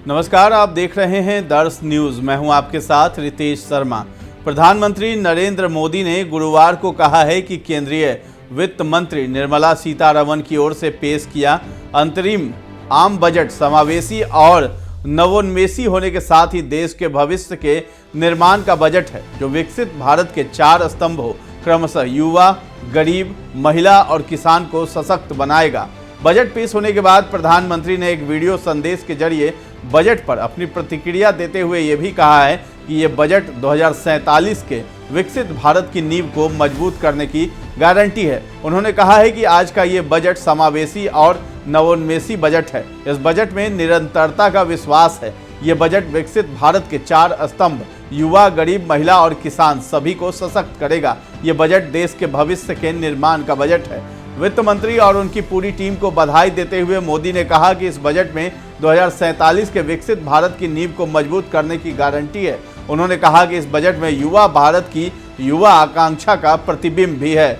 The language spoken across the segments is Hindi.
नमस्कार, आप देख रहे हैं दर्श न्यूज। मैं हूं आपके साथ रितेश शर्मा। प्रधानमंत्री नरेंद्र मोदी ने गुरुवार को कहा है कि केंद्रीय वित्त मंत्री निर्मला सीतारमण की ओर से पेश किया अंतरिम आम बजट समावेशी और नवोन्मेषी होने के साथ ही देश के भविष्य के निर्माण का बजट है, जो विकसित भारत के 4 स्तंभों क्रमशः युवा, गरीब, महिला और किसान को सशक्त बनाएगा। बजट पेश होने के बाद प्रधानमंत्री ने एक वीडियो संदेश के जरिए बजट पर अपनी प्रतिक्रिया देते हुए ये भी कहा है कि ये बजट 2047 के विकसित भारत की नींव को मजबूत करने की गारंटी है। उन्होंने कहा है कि आज का ये बजट समावेशी और नवोन्मेषी बजट है। इस बजट में निरंतरता का विश्वास है। ये बजट विकसित भारत के 4 स्तंभ युवा, गरीब, महिला और किसान सभी को सशक्त करेगा। ये बजट देश के भविष्य के निर्माण का बजट है। वित्त मंत्री और उनकी पूरी टीम को बधाई देते हुए मोदी ने कहा कि इस बजट में 2047 के विकसित भारत की नींव को मजबूत करने की गारंटी है। उन्होंने कहा कि इस बजट में युवा भारत की युवा आकांक्षा का प्रतिबिंब भी है।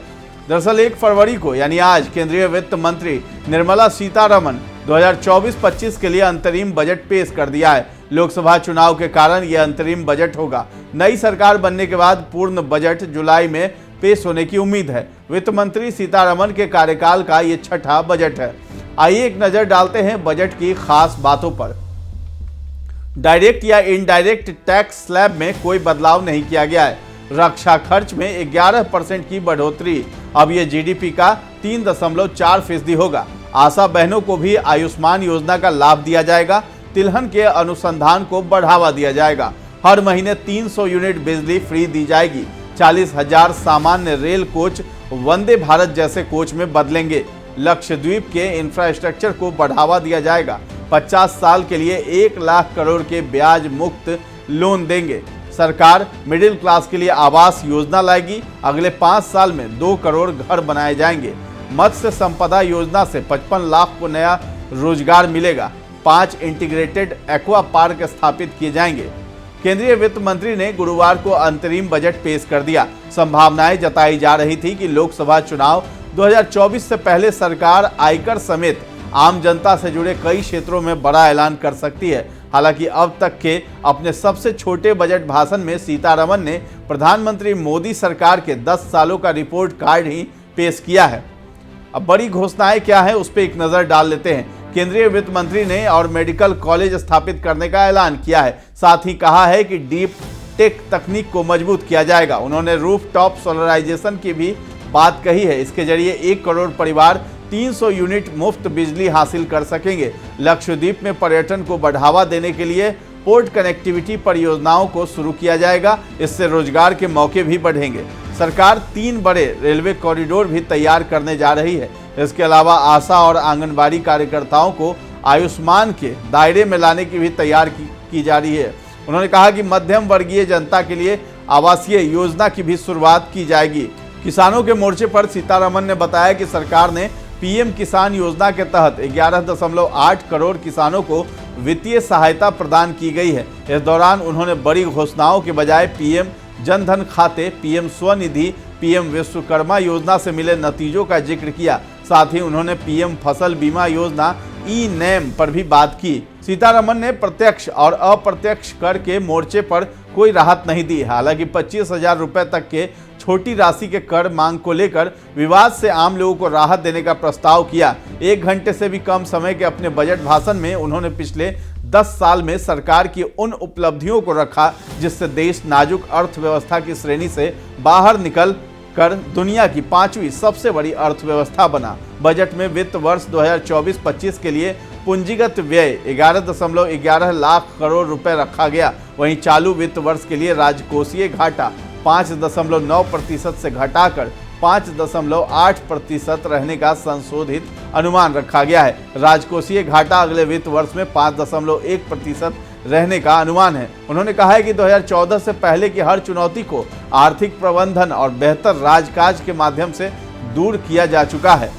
दरअसल 1 फरवरी को यानी आज केंद्रीय वित्त मंत्री निर्मला सीतारमण 2024-25 के लिए अंतरिम बजट पेश कर दिया है। लोकसभा चुनाव के कारण यह अंतरिम बजट होगा। नई सरकार बनने के बाद पूर्ण बजट जुलाई में पेश होने की उम्मीद है। वित्त मंत्री सीतारमण के कार्यकाल का ये 6ठा बजट है। आइए एक नजर डालते हैं बजट की खास बातों पर। डायरेक्ट या इनडायरेक्ट टैक्स स्लैब में कोई बदलाव नहीं किया गया है। रक्षा खर्च में 11% की बढ़ोतरी, अब यह जीडीपी का 3.4% होगा। आशा बहनों को भी आयुष्मान योजना का लाभ दिया जाएगा। तिलहन के अनुसंधान को बढ़ावा दिया जाएगा। हर महीने 300 यूनिट बिजली फ्री दी जाएगी। 40,000 सामान्य रेल कोच वंदे भारत जैसे कोच में बदलेंगे। लक्षद्वीप के इंफ्रास्ट्रक्चर को बढ़ावा दिया जाएगा। 50 साल के लिए 1 लाख करोड़ के ब्याज मुक्त लोन देंगे। सरकार मिडिल क्लास के लिए आवास योजना लाएगी। अगले 5 साल में 2 करोड़ घर बनाए जाएंगे। मत्स्य संपदा योजना से 55 लाख को नया रोजगार मिलेगा। 5 इंटीग्रेटेड एक्वा पार्क स्थापित किए जाएंगे। केंद्रीय वित्त मंत्री ने गुरुवार को अंतरिम बजट पेश कर दिया। संभावनाएं जताई जा रही थी कि लोकसभा चुनाव 2024 से पहले सरकार आयकर समेत आम जनता से जुड़े कई क्षेत्रों में बड़ा ऐलान कर सकती है। हालांकि अब तक के अपने सबसे छोटे बजट भाषण में सीतारमण ने प्रधानमंत्री मोदी सरकार के 10 सालों का रिपोर्ट कार्ड ही पेश किया है। अब बड़ी घोषणाएं क्या है उस पर एक नजर डाल लेते हैं। केंद्रीय वित्त मंत्री ने और मेडिकल कॉलेज स्थापित करने का ऐलान किया है। साथ ही कहा है कि डीप टेक तकनीक को मजबूत किया जाएगा। उन्होंने रूफ टॉप सोलराइजेशन की भी बात कही है। इसके जरिए 1 करोड़ परिवार 300 यूनिट मुफ्त बिजली हासिल कर सकेंगे। लक्षद्वीप में पर्यटन को बढ़ावा देने के लिए पोर्ट कनेक्टिविटी परियोजनाओं को शुरू किया जाएगा। इससे रोजगार के मौके भी बढ़ेंगे। सरकार 3 बड़े रेलवे कॉरिडोर भी तैयार करने जा रही है। इसके अलावा आशा और आंगनबाड़ी कार्यकर्ताओं को आयुष्मान के दायरे में लाने की भी तैयार की जा रही है। उन्होंने कहा कि मध्यम वर्गीय जनता के लिए आवासीय योजना की भी शुरुआत की जाएगी। किसानों के मोर्चे पर सीतारमण ने बताया कि सरकार ने पीएम किसान योजना के तहत 11.8 करोड़ किसानों को वित्तीय सहायता प्रदान की गई है। इस दौरान उन्होंने बड़ी घोषणाओं के बजाय पीएम जनधन खाते, पीएम स्वनिधि, पीएम विश्वकर्मा योजना से मिले नतीजों का जिक्र किया। साथ ही उन्होंने पीएम फसल बीमा योजना ई-नैम पर भी बात की। सीतारमण ने प्रत्यक्ष और अप्रत्यक्ष कर के मोर्चे पर कोई राहत नहीं दी। हालांकि 25,000 रुपए तक के छोटी राशि के कर मांग को लेकर विवाद से आम लोगों को राहत देने का प्रस्ताव किया। 1 घंटे से भी कम समय के अपने बजट भाषण में उन्होंने पिछले 10 साल में सरकार की उन उपलब्धियों को रखा जिससे देश नाजुक अर्थव्यवस्था की श्रेणी से बाहर निकल कर दुनिया की 5वीं सबसे बड़ी अर्थव्यवस्था बना। बजट में वित्त वर्ष 2024-25 के लिए पूंजीगत व्यय 11.11 लाख करोड़ रुपए रखा गया। वहीं चालू वित्त वर्ष के लिए राजकोषीय घाटा 5.9% से घटाकर 5.8% रहने का संशोधित अनुमान रखा गया है। राजकोषीय घाटा अगले वित्त वर्ष में 5.1% रहने का अनुमान है। उन्होंने कहा है कि 2014 से पहले की हर चुनौती को आर्थिक प्रबंधन और बेहतर राजकाज के माध्यम से दूर किया जा चुका है।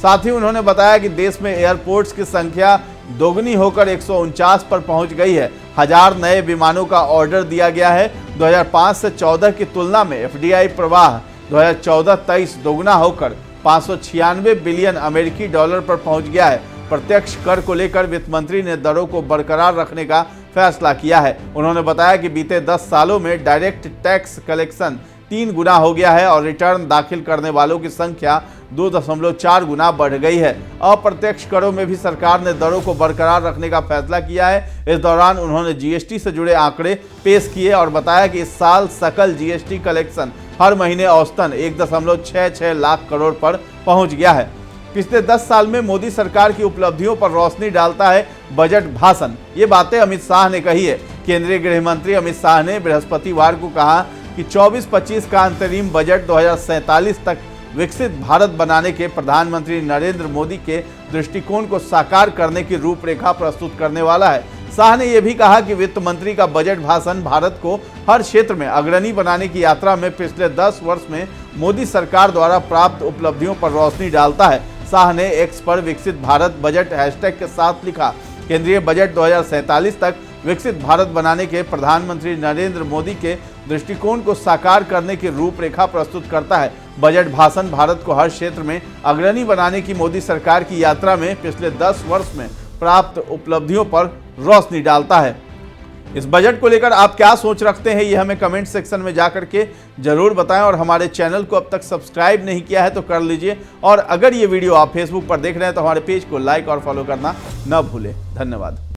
साथ ही उन्होंने बताया कि देश में एयरपोर्ट्स की संख्या दोगुनी होकर 149 पर पहुंच गई है। 1000 नए विमानों का ऑर्डर दिया गया है। 2005 से 14 की तुलना में एफडीआई प्रवाह 2014-23 दोगुना होकर 596 बिलियन अमेरिकी डॉलर पर पहुंच गया है। प्रत्यक्ष कर को लेकर वित्त मंत्री ने दरों को बरकरार रखने का फैसला किया है। उन्होंने बताया कि बीते 10 सालों में डायरेक्ट टैक्स कलेक्शन 3 गुना हो गया है और रिटर्न दाखिल करने वालों की संख्या 2.4 गुना बढ़ गई है। अप्रत्यक्ष करों में भी सरकार ने दरों को बरकरार रखने का फैसला किया है। इस दौरान उन्होंने जीएसटी से जुड़े आंकड़े पेश किए और बताया कि इस साल सकल जीएसटी कलेक्शन हर महीने औसतन 1.66 लाख करोड़ पर पहुंच गया है। पिछले 10 साल में मोदी सरकार की उपलब्धियों पर रोशनी डालता है बजट भाषण। ये बातें अमित शाह ने कही है। केंद्रीय गृह मंत्री अमित शाह ने बृहस्पतिवार को कहा कि 24-25 का अंतरिम बजट 2047 तक विकसित भारत बनाने के प्रधानमंत्री नरेंद्र मोदी के दृष्टिकोण को साकार करने की रूपरेखा प्रस्तुत करने वाला है। शाह ने यह भी कहा कि वित्त मंत्री का बजट भाषण भारत को हर क्षेत्र में अग्रणी बनाने की यात्रा में पिछले 10 वर्ष में मोदी सरकार द्वारा प्राप्त उपलब्धियों पर रोशनी डालता है। शाह ने एक्स पर विकसित भारत बजट हैशटैग के साथ लिखा, केंद्रीय बजट 2047 तक विकसित भारत बनाने के प्रधानमंत्री नरेंद्र मोदी के दृष्टिकोण को साकार करने की रूपरेखा प्रस्तुत करता है। बजट भाषण भारत को हर क्षेत्र में अग्रणी बनाने की मोदी सरकार की यात्रा में पिछले 10 वर्ष में प्राप्त उपलब्धियों पर रोशनी डालता है। इस बजट को लेकर आप क्या सोच रखते हैं, ये हमें कमेंट सेक्शन में जाकर के जरूर बताएं और हमारे चैनल को अब तक सब्सक्राइब नहीं किया है तो कर लीजिए। और अगर ये वीडियो आप फेसबुक पर देख रहे हैं तो हमारे पेज को लाइक और फॉलो करना न भूलें। धन्यवाद।